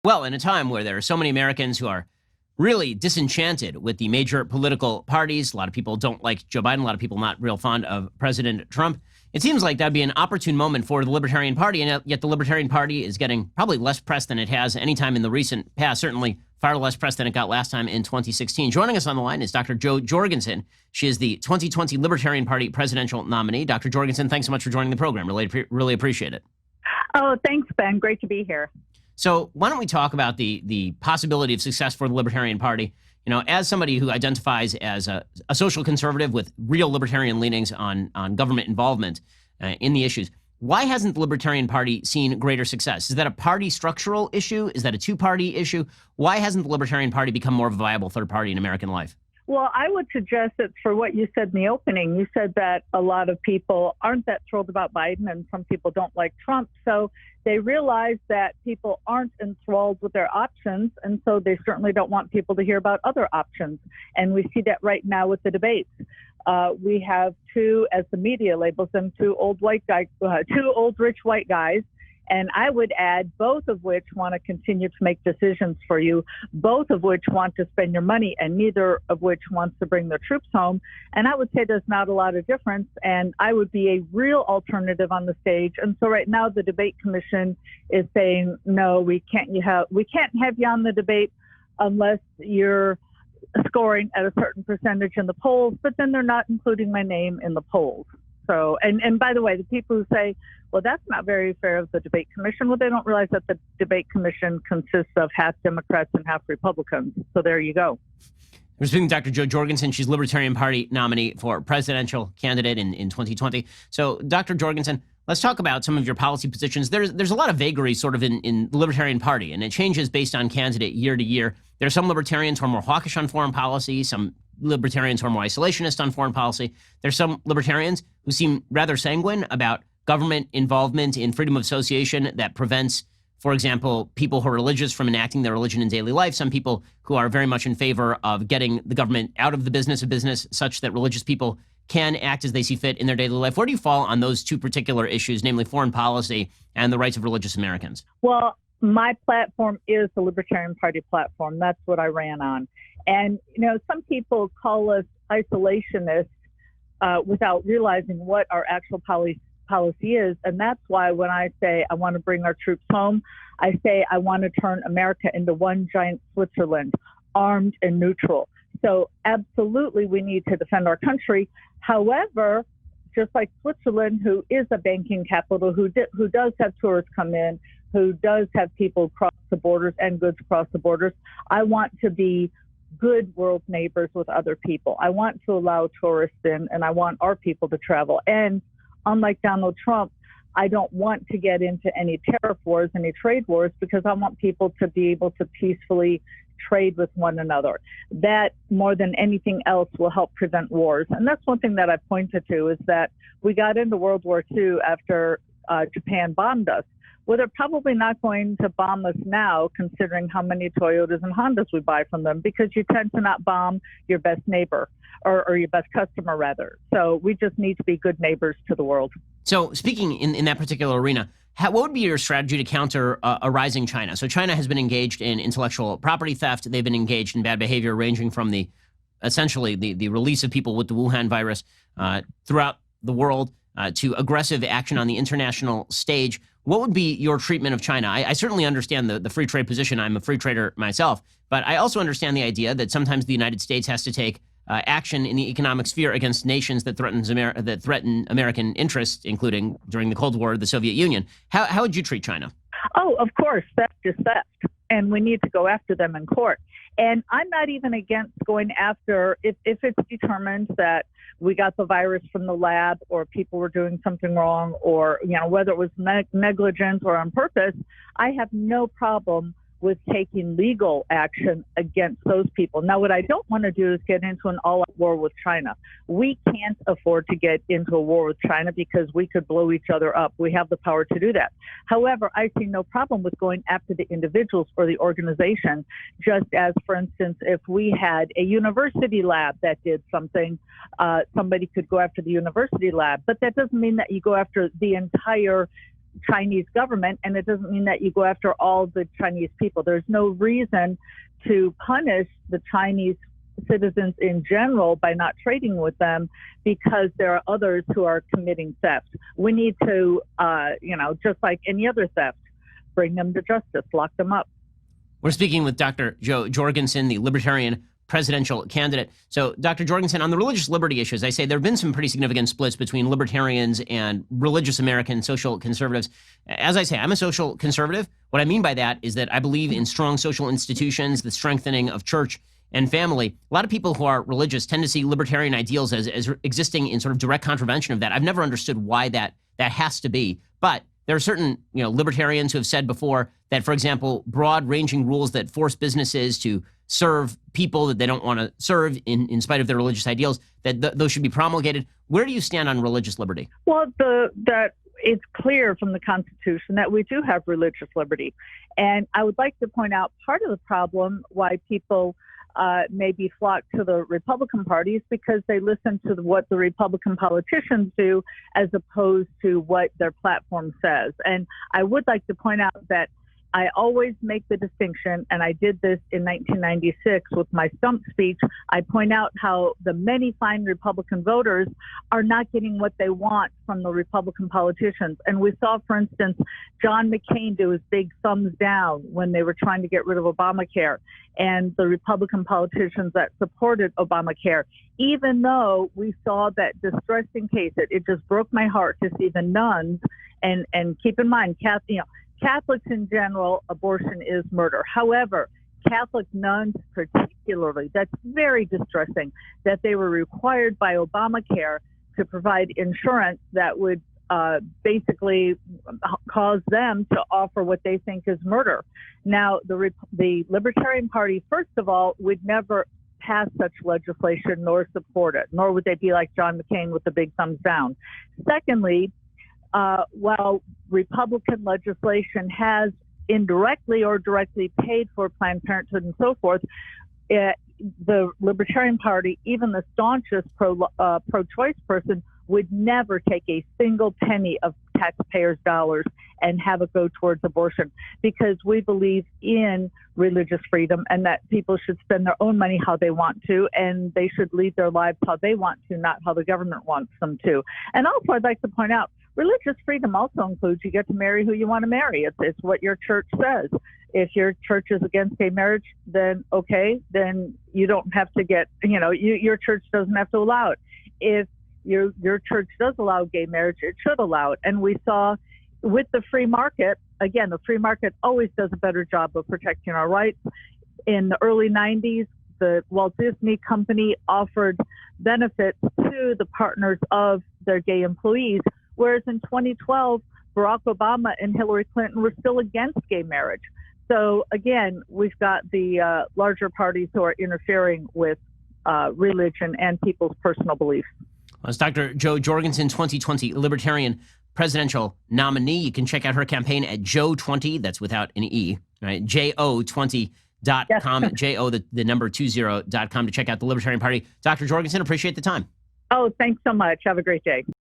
Well, in a time where there are so many Americans who are really disenchanted with the major political parties, a lot of people don't like Joe Biden, a lot of people not real fond of President Trump. It seems like that'd be an opportune moment for the Libertarian Party, and yet the Libertarian Party is getting probably less press than it has any time in the recent past, certainly far less press than it got last time in 2016. Joining us on the line is Dr. Jo Jorgensen. She is the 2020 Libertarian Party presidential nominee. Dr. Jorgensen, thanks so much for joining the program. Really appreciate it. Oh, thanks, Ben. Great to be here. So why don't we talk about the possibility of success for the Libertarian Party? You know, as somebody who identifies as a social conservative with real libertarian leanings on government involvement in the issues, why hasn't the Libertarian Party seen greater success? Is that a party structural issue? Is that a two-party issue? Why hasn't the Libertarian Party become more of a viable third party in American life? Well, I would suggest that for what you said in the opening, you said that a lot of people aren't that thrilled about Biden and some people don't like Trump. So they realize that people aren't enthralled with their options. And so they certainly don't want people to hear about other options. And we see that right now with the debates. We have two, as the media labels them, two old rich white guys. And I would add, both of which want to continue to make decisions for you, both of which want to spend your money, and neither of which wants to bring their troops home. And I would say there's not a lot of difference, and I would be a real alternative on the stage. And so right now the debate commission is saying, no, we can't have you on the debate unless you're scoring at a certain percentage in the polls, but then they're not including my name in the polls. So, and by the way, the people who say, well, that's not very fair of the debate commission, well, they don't realize that the debate commission consists of half Democrats and half Republicans. So there you go. We're speaking to Dr. Jo Jorgensen. She's Libertarian Party nominee for presidential candidate in 2020. So, Dr. Jorgensen, let's talk about some of your policy positions. There's a lot of vagary sort of in the Libertarian Party, and it changes based on candidate year to year. There are some libertarians who are more hawkish on foreign policy, some libertarians who are more isolationist on foreign policy. There's some libertarians who seem rather sanguine about government involvement in freedom of association that prevents, for example, people who are religious from enacting their religion in daily life. Some people who are very much in favor of getting the government out of the business of business such that religious people can act as they see fit in their daily life. Where do you fall on those two particular issues, namely foreign policy and the rights of religious Americans? Well, my platform is the Libertarian Party platform. That's what I ran on. And, you know, some people call us isolationists without realizing what our actual policy is. And that's why when I say I want to bring our troops home, I say I want to turn America into one giant Switzerland, armed and neutral. So absolutely, we need to defend our country. However, just like Switzerland, who is a banking capital, who does have tourists come in, who does have people cross the borders and goods cross the borders, I want to be good world neighbors with other people. I want to allow tourists in, and I want our people to travel. And unlike Donald Trump, I don't want to get into any tariff wars, any trade wars, because I want people to be able to peacefully trade with one another. That, more than anything else, will help prevent wars. And that's one thing that I pointed to, is that we got into World War II after Japan bombed us. Well, they're probably not going to bomb us now, considering how many Toyotas and Hondas we buy from them, because you tend to not bomb your best neighbor, or your best customer, rather. So we just need to be good neighbors to the world. So speaking in that particular arena, what would be your strategy to counter a rising China? So China has been engaged in intellectual property theft. They've been engaged in bad behavior, ranging from essentially the release of people with the Wuhan virus throughout the world to aggressive action on the international stage. What would be your treatment of China? I certainly understand the free trade position. I'm a free trader myself, but I also understand the idea that sometimes the United States has to take action in the economic sphere against nations that threaten American interests, including during the Cold War, the Soviet Union. How would you treat China? Oh, of course, theft is theft, and we need to go after them in court. And I'm not even against going after, if it's determined that we got the virus from the lab, or people were doing something wrong, or, you know, whether it was negligence or on purpose, I have no problem with taking legal action against those people. Now, what I don't want to do is get into an all-out war with China. We can't afford to get into a war with China because we could blow each other up. We have the power to do that. However, I see no problem with going after the individuals or the organization, just as, for instance, if we had a university lab that did something, somebody could go after the university lab. But that doesn't mean that you go after the entire Chinese government, and it doesn't mean that you go after all the Chinese people. There's no reason to punish the Chinese citizens in general by not trading with them, because there are others who are committing theft. We need to, just like any other theft, bring them to justice, lock them up. We're speaking with Dr. Jo Jorgensen, the Libertarian presidential candidate. So, Dr. Jorgensen, on the religious liberty issues, I say there have been some pretty significant splits between libertarians and religious American social conservatives. As I say, I'm a social conservative. What I mean by that is that I believe in strong social institutions, the strengthening of church and family. A lot of people who are religious tend to see libertarian ideals as existing in sort of direct contravention of that. I've never understood why that has to be. But there are certain, libertarians who have said before that, for example, broad-ranging rules that force businesses to serve people that they don't want to serve in spite of their religious ideals, that those should be promulgated. Where do you stand on religious liberty? Well, that it's clear from the Constitution that we do have religious liberty. And I would like to point out part of the problem why people maybe flock to the Republican Party is because they listen to what the Republican politicians do as opposed to what their platform says. And I would like to point out that I always make the distinction, and I did this in 1996 with my stump speech. I point out how the many fine Republican voters are not getting what they want from the Republican politicians. And we saw, for instance, John McCain do his big thumbs down when they were trying to get rid of Obamacare, and the Republican politicians that supported Obamacare, even though we saw that distressing case. It just broke my heart to see the nuns, and keep in mind, Catholics in general, abortion is murder. However, Catholic nuns particularly, that's very distressing that they were required by Obamacare to provide insurance that would basically cause them to offer what they think is murder. Now, the Libertarian Party, first of all, would never pass such legislation nor support it, nor would they be like John McCain with the big thumbs down. Secondly, while Republican legislation has indirectly or directly paid for Planned Parenthood and so forth, the Libertarian Party, even the staunchest pro-choice person, would never take a single penny of taxpayers' dollars and have it go towards abortion, because we believe in religious freedom and that people should spend their own money how they want to, and they should lead their lives how they want to, not how the government wants them to. And also, I'd like to point out, religious freedom also includes you get to marry who you want to marry. It's what your church says. If your church is against gay marriage, then okay, then you don't have to get, your church doesn't have to allow it. If your church does allow gay marriage, it should allow it. And we saw with the free market, again, the free market always does a better job of protecting our rights. In the early 90s, the Walt Disney Company offered benefits to the partners of their gay employees, whereas in 2012, Barack Obama and Hillary Clinton were still against gay marriage. So again, we've got the larger parties who are interfering with religion and people's personal beliefs. Well, it's Dr. Jo Jorgensen, 2020 Libertarian presidential nominee. You can check out her campaign at Jo20, that's without an E, right? JO20.com, yes. JO, the number 20.com to check out the Libertarian Party. Dr. Jorgensen, appreciate the time. Oh, thanks so much. Have a great day.